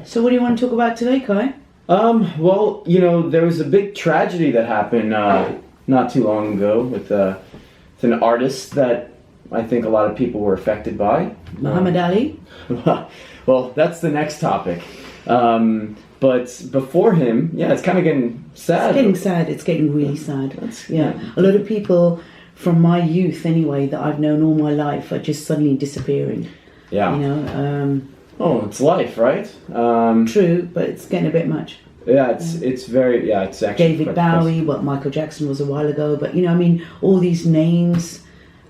So what do you want to talk about today, Kai? Well, there was a big tragedy that happened not too long ago with an artist that I think a lot of people were affected by. Muhammad Ali? Well, that's the next topic. But before him, yeah, it's kind of getting sad. It's getting sad. It's getting really sad. Yeah. A lot of people from my youth, anyway, that I've known all my life are just suddenly disappearing. Yeah. Oh, it's life, right? True, but it's getting a bit much. Yeah, it's actually David Bowie, Michael Jackson was a while ago, but all these names,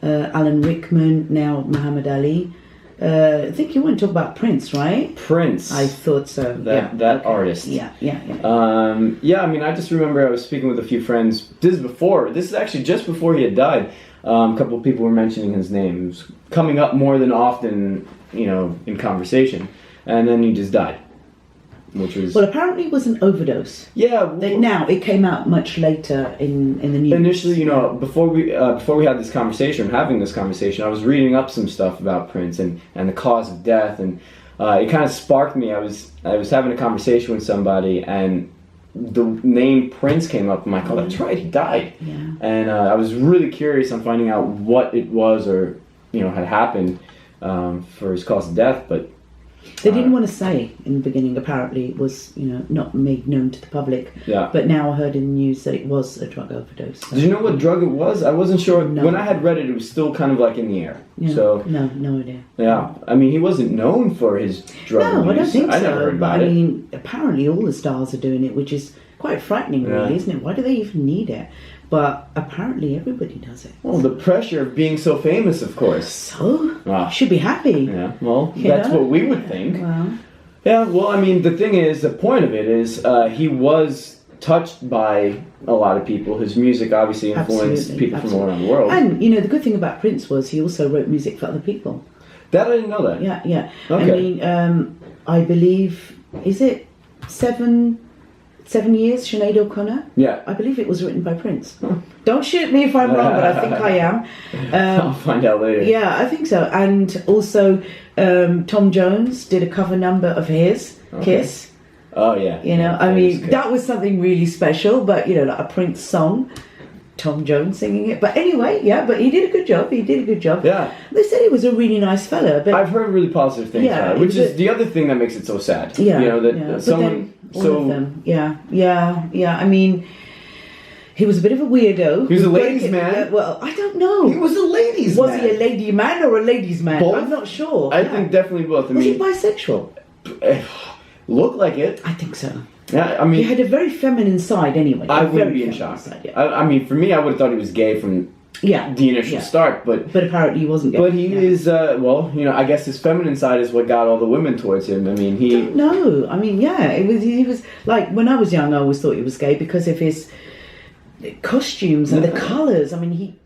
Alan Rickman, now Muhammad Ali. I think you want to talk about Prince, right? Prince. I thought so. That artist. Yeah. I just remember I was speaking with a few friends. This is actually just before he had died. A couple of people were mentioning his name. It was coming up more than often, in conversation. And then he just died. Which was... Well, apparently it was an overdose. Yeah. Now, it came out much later in the news. Initially, before we had having this conversation, I was reading up some stuff about Prince and the cause of death, and it kind of sparked me. I was having a conversation with somebody, and the name Prince came up. I'm like, oh, that's right, he died. Yeah. And I was really curious on finding out what it was or had happened for his cause of death, but they didn't want to say in the beginning. Apparently, it was not made known to the public. Yeah. But now I heard in the news that it was a drug overdose. So. Did you know what drug it was? I wasn't sure. No. When I had read it, it was still kind of like in the air. Yeah. So no idea. Yeah, I mean, he wasn't known for his drug abuse. No, I don't think so. I never heard about but it. I mean, apparently all the stars are doing it, which is quite frightening, really, isn't it? Why do they even need it? But apparently everybody does it. Well, the pressure of being so famous, of course. So? Should be happy. Yeah, well, that's what we would think. Well. Yeah, well, I mean, the point of it is he was touched by a lot of people. His music obviously influenced people from all around the world. And, the good thing about Prince was he also wrote music for other people. That I didn't know that. Yeah. Okay. I mean, I believe, is it 7 years, Sinead O'Connor? Yeah. I believe it was written by Prince. Don't shoot me if I'm wrong, but I think I am. I'll find out later. Yeah, I think so. And also, Tom Jones did a cover number of his, Kiss. Oh, yeah. I mean, that was something really special, but, like a Prince song. Tom Jones singing it. But anyway, but he did a good job. Yeah. They said he was a really nice fella. But I've heard really positive things about it, which is the other thing that makes it so sad. Someone... All of them. Yeah. I mean, he was a bit of a weirdo. He was a ladies' man. Well, I don't know. He was a ladies' man. Was he a lady man or a ladies' man? Both? I'm not sure. I think definitely both. Was he bisexual? Looked like it. I think so. Yeah, I mean... He had a very feminine side anyway. I wouldn't be in shock. Side, I mean, for me, I would have thought he was gay from the initial start, but apparently he wasn't gay. But he is, I guess his feminine side is what got all the women towards him. I mean, he... No, I mean, he was, like, when I was young, I always thought he was gay because of his costumes and the colours. I mean,